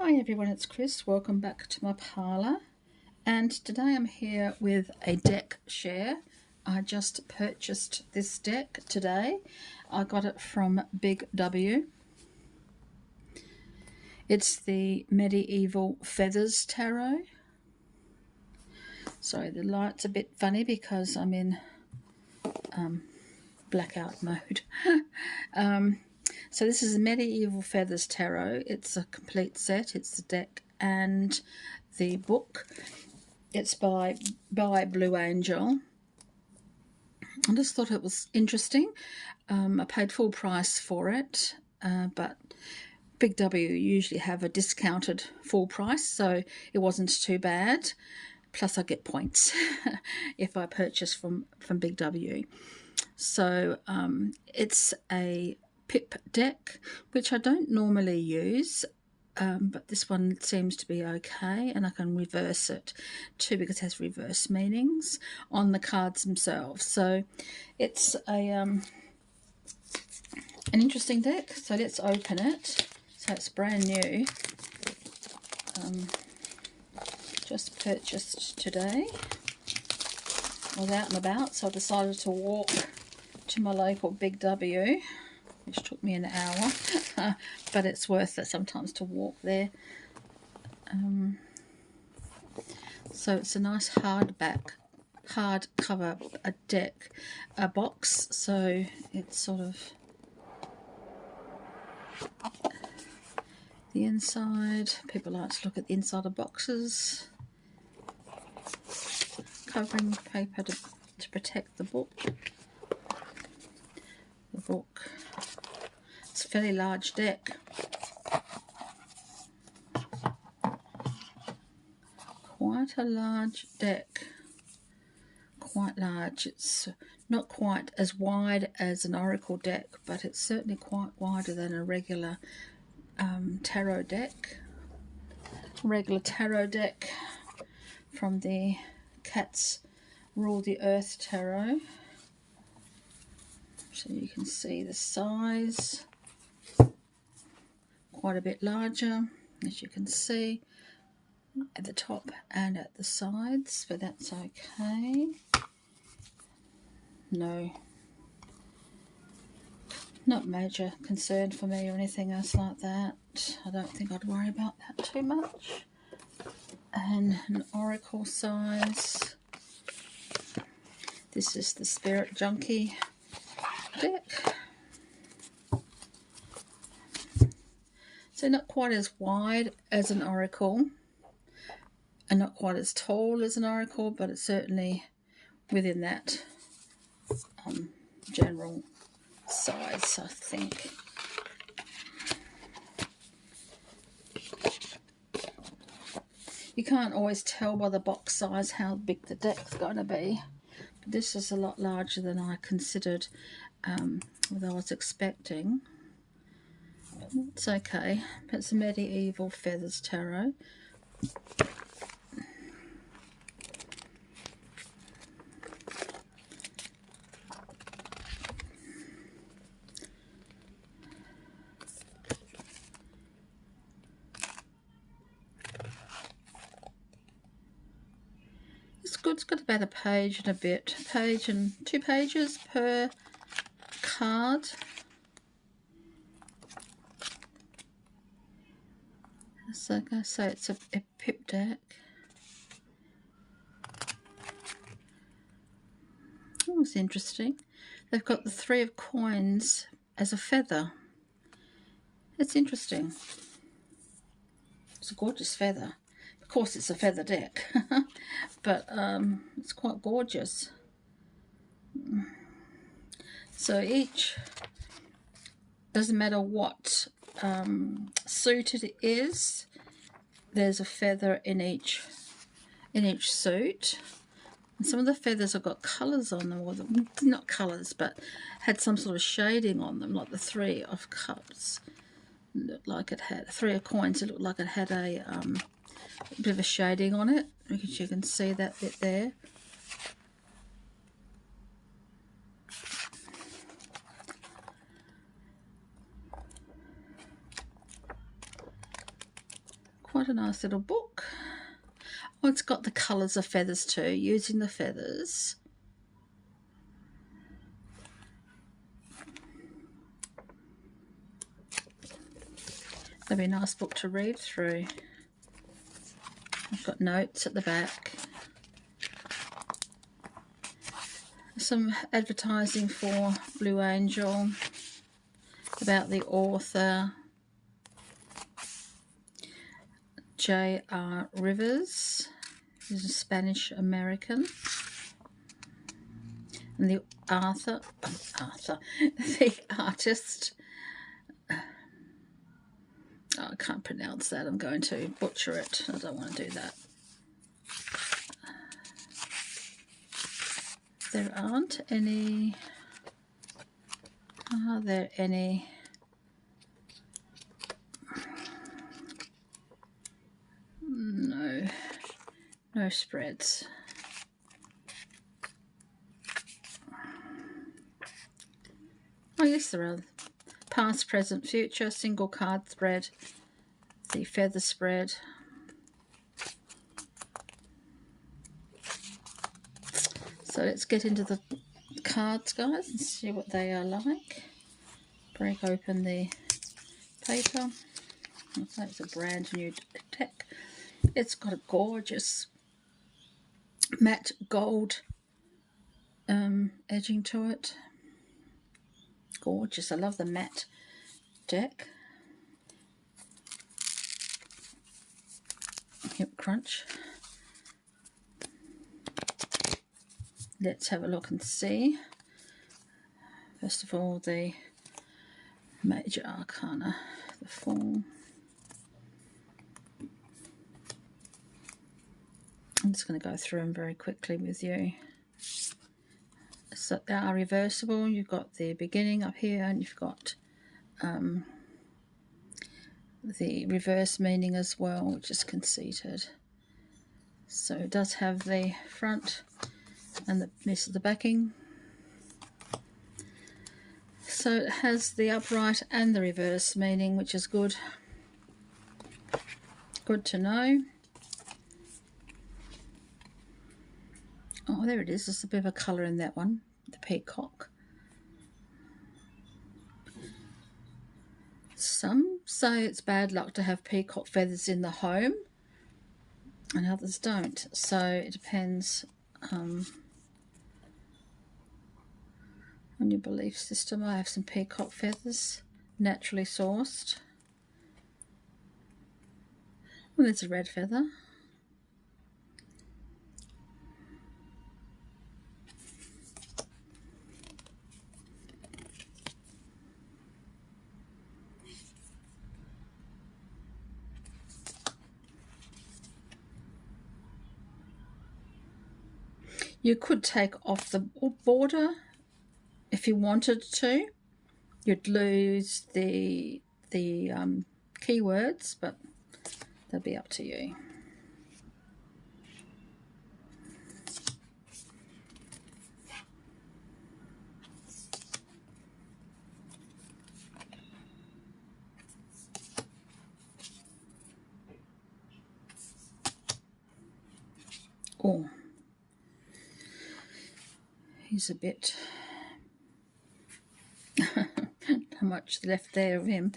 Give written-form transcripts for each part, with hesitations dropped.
Hi everyone, it's Chris. Welcome back to my parlour, and today I'm here with a deck share. I just purchased this deck today. I got it from Big W. It's the Medieval Feathers Tarot. Sorry, the light's a bit funny because I'm in blackout mode. So this is Medieval Feathers Tarot. It's a complete set. It's the deck and the book. It's by Blue Angel. I just thought it was interesting. I paid full price for it, but Big W usually have a discounted full price, so it wasn't too bad. Plus I get points if I purchase from Big W. So it's a pip deck, which I don't normally use, but this one seems to be okay, and I can reverse it too because it has reverse meanings on the cards themselves. So it's a an interesting deck. So let's open it. So it's brand new, just purchased today. I was out and about, so I decided to walk to my local Big W, which took me an hour, but it's worth it sometimes to walk there. So it's a nice hardcover deck, a box. So it's sort of the inside. People like to look at the inside of boxes. Covering paper to protect the book. The book. It's a fairly large deck. Quite a large deck. Quite large. It's not quite as wide as an oracle deck, but it's certainly quite wider than a regular tarot deck. Regular tarot deck from the Cats Rule the Earth Tarot. So you can see the size, quite a bit larger, as you can see, at the top and at the sides, but that's okay. No, not major concern for me or anything else like that. I don't think I'd worry about that too much. And an oracle size. This is the Spirit Junkie deck. So not quite as wide as an oracle and not quite as tall as an oracle, but it's certainly within that general size, I think. You can't always tell by the box size how big the deck's going to be. But this is a lot larger than I considered, although I was expecting. It's okay. It's a Medieval Feathers Tarot. It's good. It's got about a page and a bit. A page and 2 pages per card. So like I say, it's a pip deck. That was interesting. They've got the 3 of coins as a feather. It's interesting. It's a gorgeous feather. Of course, it's a feather deck, but it's quite gorgeous. So each, doesn't matter what suit it is, there's a feather in each suit. And some of the feathers have got colours on them, or not colours, but had some sort of shading on them, like the 3 of Cups. It looked like it had 3 of Coins. It looked like it had a bit of a shading on it, because you can see that bit there. Quite a nice little book. Oh, it's got the colours of feathers too, using the feathers. That'd be a nice book to read through. I've got notes at the back. Some advertising for Blue Angel about the author J.R. Rivers. He's a Spanish American. And the the artist, oh, I can't pronounce that. I'm going to butcher it. I don't want to do that. There aren't any. Are there any? No. No spreads. Oh yes, there are. Past, present, future, single card spread, the feather spread. So let's get into the cards, guys, and see what they are like. Break open the paper. It's a brand new deck. It's got a gorgeous matte gold edging to it. Gorgeous. I love the matte deck. Hip crunch. Let's have a look and see. First of all, the major arcana, the Fool. I'm just going to go through them very quickly with you. So they are reversible. You've got the beginning up here, and you've got the reverse meaning as well, which is conceited. So it does have the front and this is the backing. So it has the upright and the reverse meaning, which is good. Good to know. Oh, there it is. There's a bit of a colour in that one, the peacock. Some say it's bad luck to have peacock feathers in the home, and others don't. So it depends on your belief system. I have some peacock feathers, naturally sourced. Well, there's a red feather. You could take off the border if you wanted to. You'd lose the keywords, but that'll be up to you. Oh, he's a bit... Not much left there of him.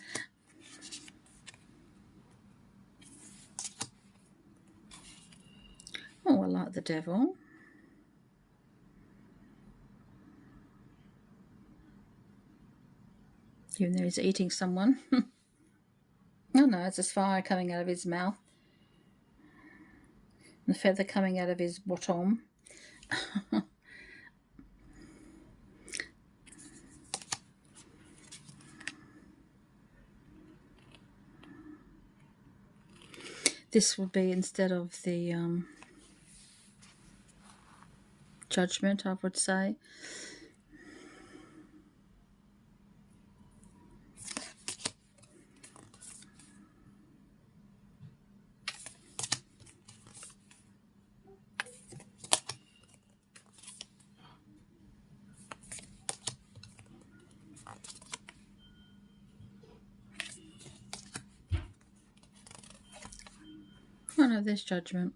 Oh, I like the devil. Even though he's eating someone. Oh no, it's just fire coming out of his mouth. The feather coming out of his bottom. This would be instead of the Judgment, I would say. Oh no, there's Judgment.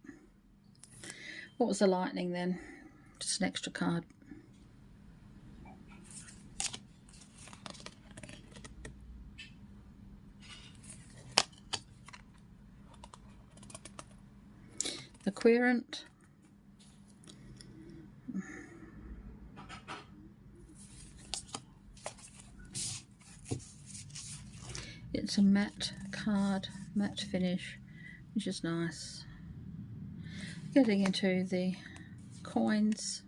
What was the Lightning then? Just an extra card. The Querent. It's a matte card, matte finish, which is nice. Getting into the coins.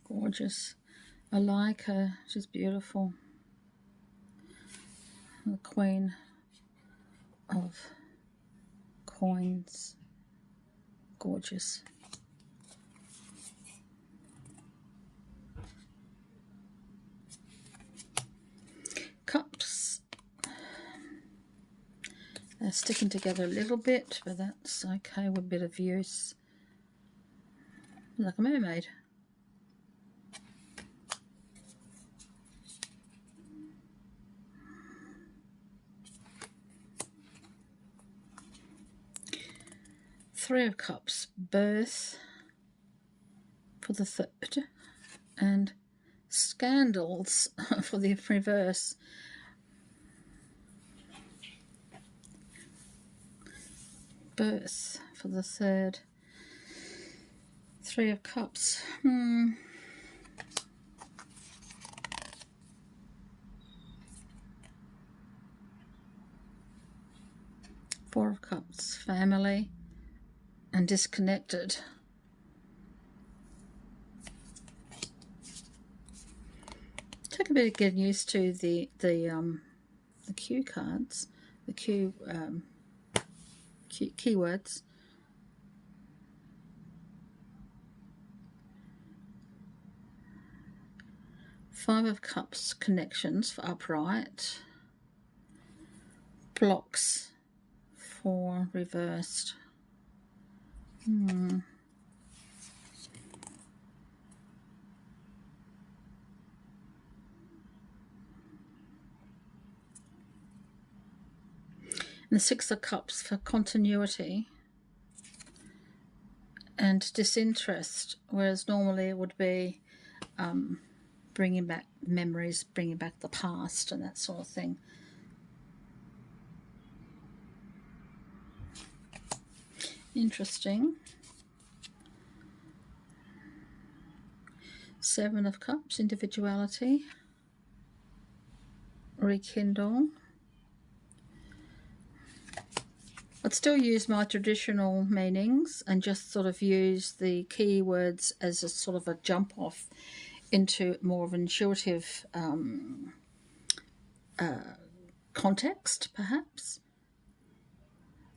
Gorgeous. I like her. She's beautiful. The Queen of Coins. Gorgeous. Cups. They're sticking together a little bit, but that's okay with a bit of use. Like a mermaid. Three of Cups, Birth for the third, and Scandals for the reverse. Birth for the third. Three of Cups. Four of Cups, family and disconnected. Took a bit of getting used to the cue cards, the keywords. Five of Cups, connections for upright. Blocks for reversed. And the Six of Cups for continuity and disinterest, whereas normally it would be bringing back memories, bringing back the past and that sort of thing. Interesting. Seven of Cups, individuality. Rekindle. I'd still use my traditional meanings and just sort of use the keywords as a sort of a jump off into more of an intuitive context, perhaps.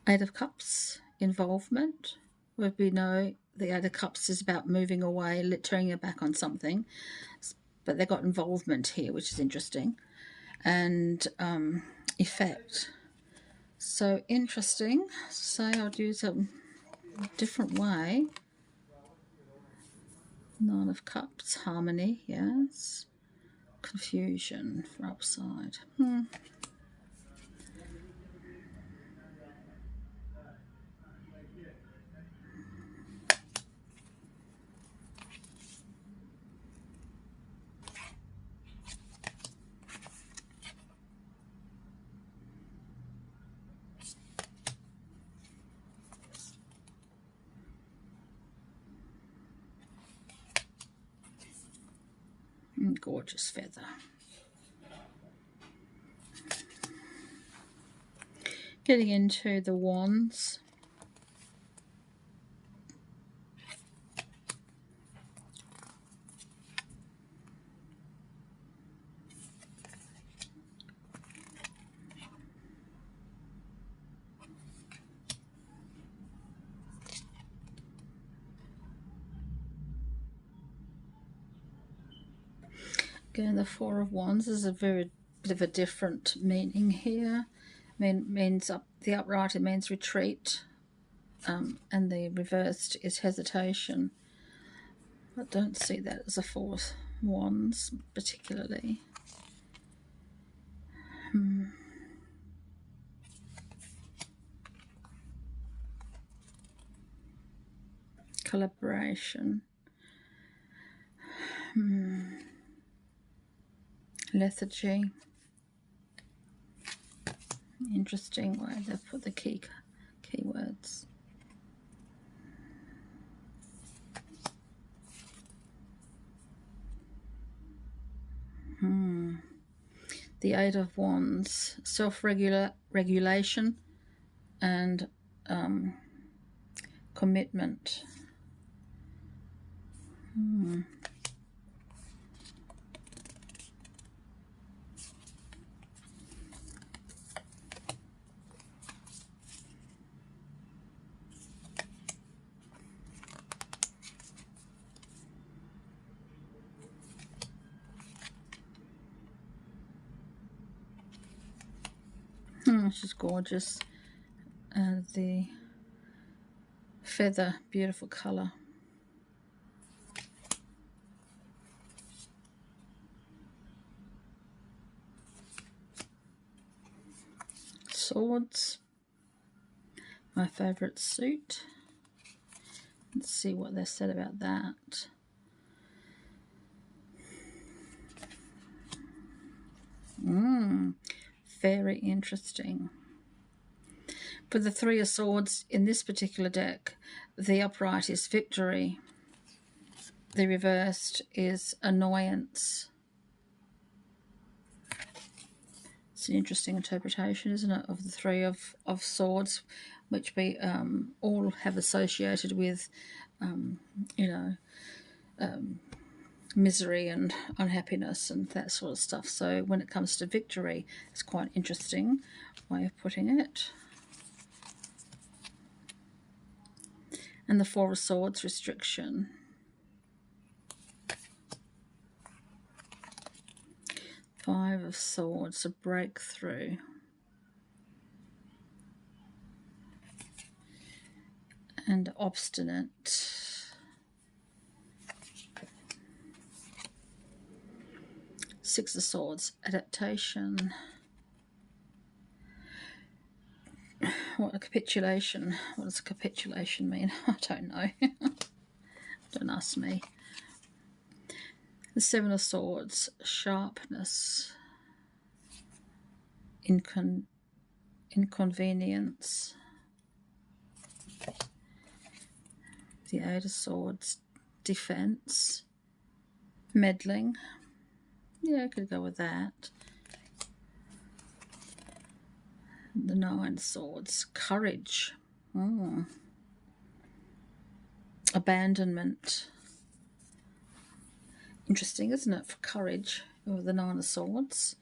Eight of Cups, involvement, where we know the Eight of Cups is about moving away, turning your back on something, but they got involvement here, which is interesting, and effect. So interesting. Say I'd use a different way. Nine of Cups, harmony, yes. Confusion for upside. Gorgeous feather. Getting into the wands. Again, the Four of Wands is a very bit of a different meaning here. Means the upright, it means retreat, and the reversed is hesitation. I don't see that as a Four of Wands particularly. Collaboration. Lethargy. Interesting way they've put the keywords. The Eight of Wands, self-regulation and commitment. She's gorgeous. And the feather, beautiful colour. Swords, my favourite suit. Let's see what they said about that. Very interesting. For the Three of Swords in this particular deck, the upright is victory. The reversed is annoyance. It's an interesting interpretation, isn't it, of the Three of Swords, which we all have associated with, misery and unhappiness and that sort of stuff. So when it comes to victory, it's quite an interesting way of putting it. And the Four of Swords, restriction. Five of Swords, a breakthrough. And obstinate. Six of Swords, adaptation. What a capitulation. What does capitulation mean? I don't know. Don't ask me. The Seven of Swords, sharpness. Inconvenience. The Eight of Swords, defense. Meddling. Yeah, I could go with that. The Nine of Swords, courage. Abandonment. Interesting, isn't it, for courage, with the Nine of Swords.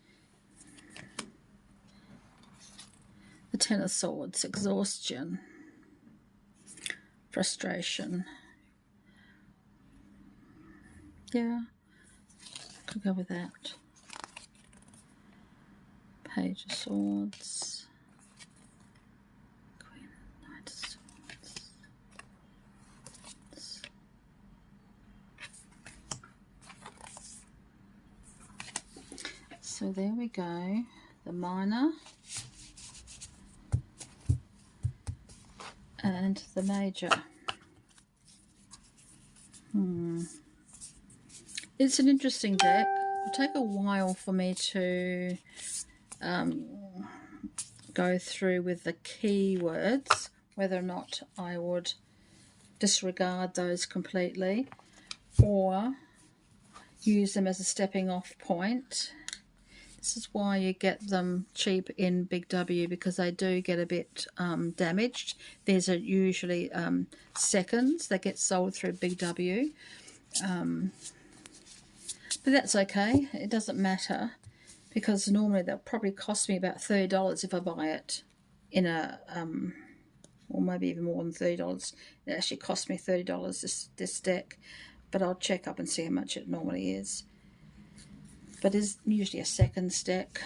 The Ten of Swords, exhaustion. Frustration. Yeah, could go with that. Page of Swords. Queen of Knight of Swords. So there we go. The minor. And the major. It's an interesting deck. It'll take a while for me to go through with the keywords, whether or not I would disregard those completely or use them as a stepping off point. This is why you get them cheap in Big W, because they do get a bit damaged. These are usually seconds that get sold through Big W. But that's okay. It doesn't matter, because normally they'll probably cost me about $30 if I buy it in a, or maybe even more than $30. It actually cost me $30 this deck, but I'll check up and see how much it normally is. but is usually a second deck.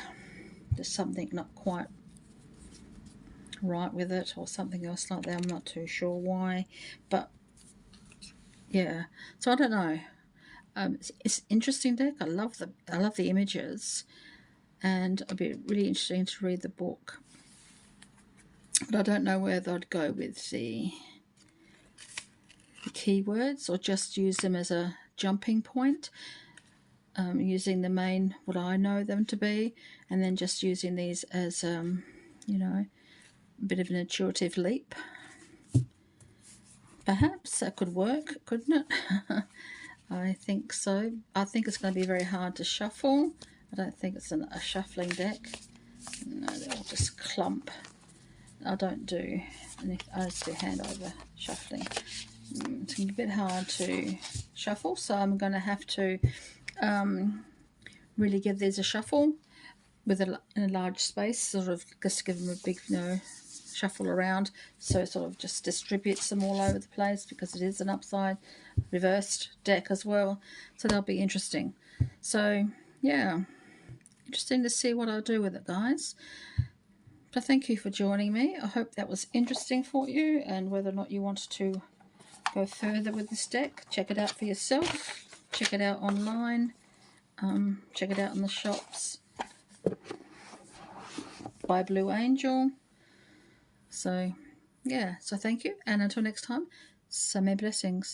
There's something not quite right with it or something else like that. I'm not too sure why, but yeah, so I don't know. It's an interesting deck. I love the images, and it'd be really interesting to read the book. But I don't know whether I'd go with the keywords or just use them as a jumping point, using the main, what I know them to be, and then just using these as, you know, a bit of an intuitive leap. Perhaps that could work, couldn't it? I think so. I think it's going to be very hard to shuffle. I don't think it's a shuffling deck. No, they'll just clump. I don't do anything. I just do hand over shuffling. It's going to be a bit hard to shuffle, so I'm going to have to really give these a shuffle with in a large space, sort of just give them a big, shuffle around, so it sort of just distributes them all over the place, because it is an upside reversed deck as well, so they'll be interesting. So yeah, interesting to see what I'll do with it, guys. So thank you for joining me. I hope that was interesting for you, and whether or not you want to go further with this deck, check it out for yourself, check it out online, check it out in the shops by Blue Angel. So yeah, so thank you, and until next time, so many blessings.